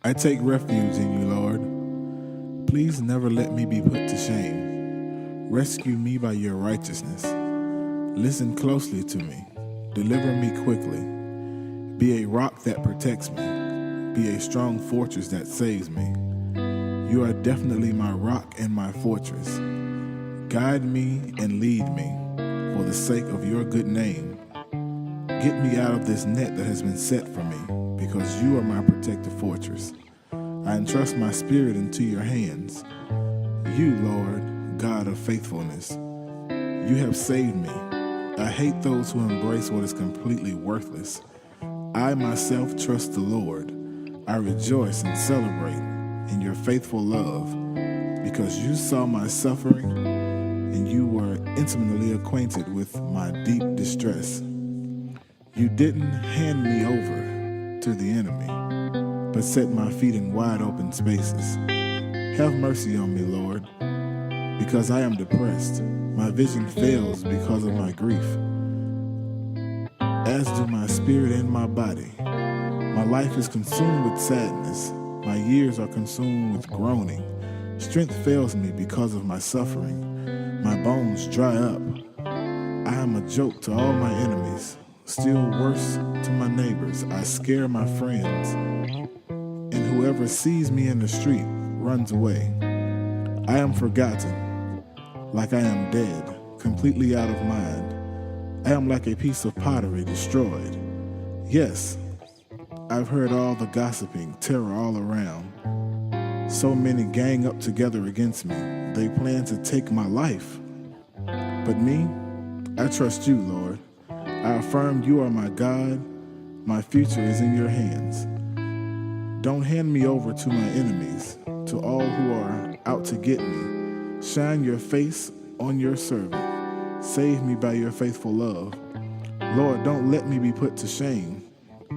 I take refuge in you, Lord. Please never let me be put to shame. Rescue me by your righteousness. Listen closely to me. Deliver me quickly. Be a rock that protects me. Be a strong fortress that saves me. You are definitely my rock and my fortress. Guide me and lead me for the sake of your good name. Get me out of this net that has been set for me, because you are my protective fortress. I entrust my spirit into your hands. You, Lord, God of faithfulness, you have saved me. I hate those who embrace what is completely worthless. I myself trust the Lord. I rejoice and celebrate in your faithful love, because you saw my suffering and you were intimately acquainted with my deep distress. You didn't hand me over to the enemy, but set my feet in wide open spaces. Have mercy on me, Lord, because I am depressed. My vision fails because of my grief, as do my spirit and my body. My life is consumed with sadness. My years are consumed with groaning. Strength fails me because of my suffering. My bones dry up. I am a joke to all my enemies. Still worse to my neighbors. I scare my friends, and whoever sees me in the street runs away. I am forgotten, like I am dead, completely out of mind. I am like a piece of pottery destroyed. Yes, I've heard all the gossiping, terror all around. So many gang up together against me. They plan to take my life. But me, I trust you, Lord. I affirm you are my God. My future is in your hands. Don't hand me over to my enemies, to all who are out to get me. Shine your face on your servant. Save me by your faithful love. Lord, don't let me be put to shame,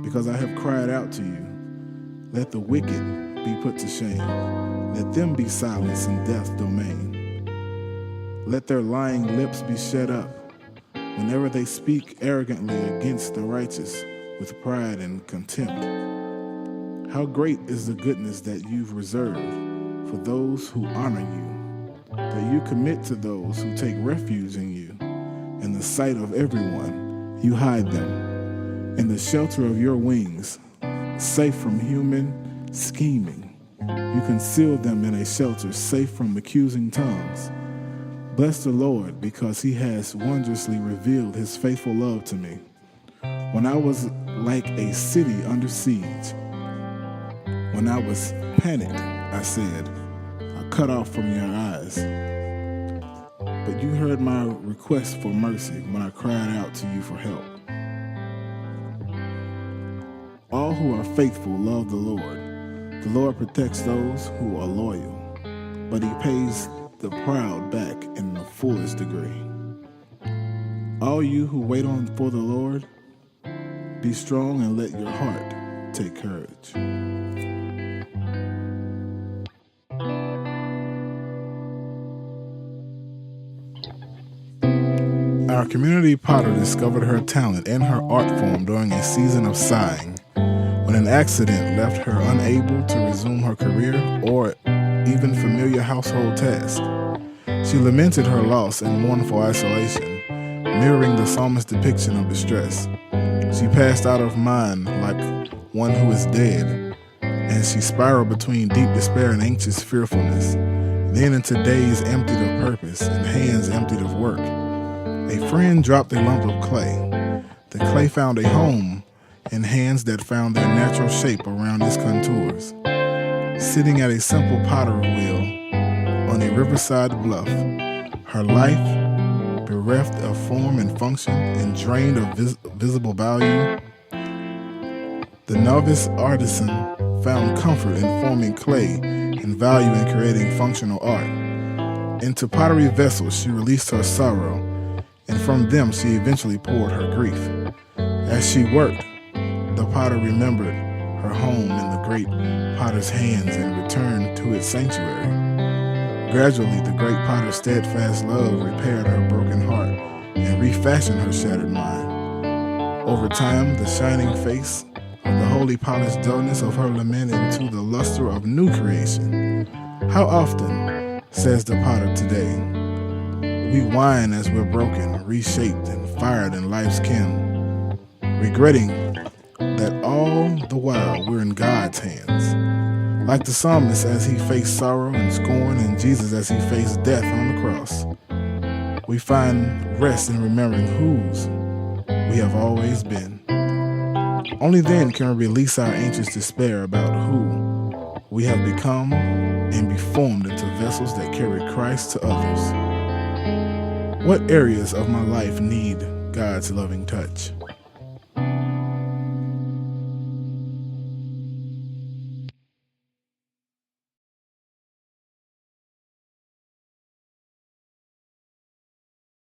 because I have cried out to you. Let the wicked be put to shame. Let them be silenced in death's domain. Let their lying lips be shut up whenever they speak arrogantly against the righteous with pride and contempt. How great is the goodness that you've reserved for those who honor you, that you commit to those who take refuge in you. In the sight of everyone, you hide them in the shelter of your wings, safe from human scheming. You conceal them in a shelter safe from accusing tongues. Bless the Lord, because he has wondrously revealed his faithful love to me. When I was like a city under siege, when I was panicked, I said, cut off from your eyes. But you heard my request for mercy when I cried out to you for help. All who are faithful love the Lord. The Lord protects those who are loyal, but he pays the proud back in the fullest degree. All you who wait on for the Lord, be strong and let your heart take courage. Our community potter discovered her talent and her art form during a season of sighing, when an accident left her unable to resume her career or even familiar household tasks. She lamented her loss in mournful isolation, mirroring the psalmist's depiction of distress. She passed out of mind like one who is dead, and she spiraled between deep despair and anxious fearfulness, then into days emptied of purpose and hands emptied of work. A friend dropped a lump of clay. The clay found a home in hands that found their natural shape around its contours. Sitting at a simple pottery wheel on a riverside bluff, her life bereft of form and function and drained of visible value, the novice artisan found comfort in forming clay and value in creating functional art. Into pottery vessels she released her sorrow, and from them she eventually poured her grief. As she worked, the potter remembered her home in the great potter's hands and returned to its sanctuary. Gradually, the great potter's steadfast love repaired her broken heart and refashioned her shattered mind. Over time, the shining face of the Holy holy polished dullness of her lament into the luster of new creation. How often, says the potter today, we whine as we're broken, reshaped, and fired in life's kin, regretting that all the while we're in God's hands. Like the psalmist as he faced sorrow and scorn, and Jesus as he faced death on the cross. We find rest in remembering whose we have always been. Only then can we release our anxious despair about who we have become and be formed into vessels that carry Christ to others. What areas of my life need God's loving touch?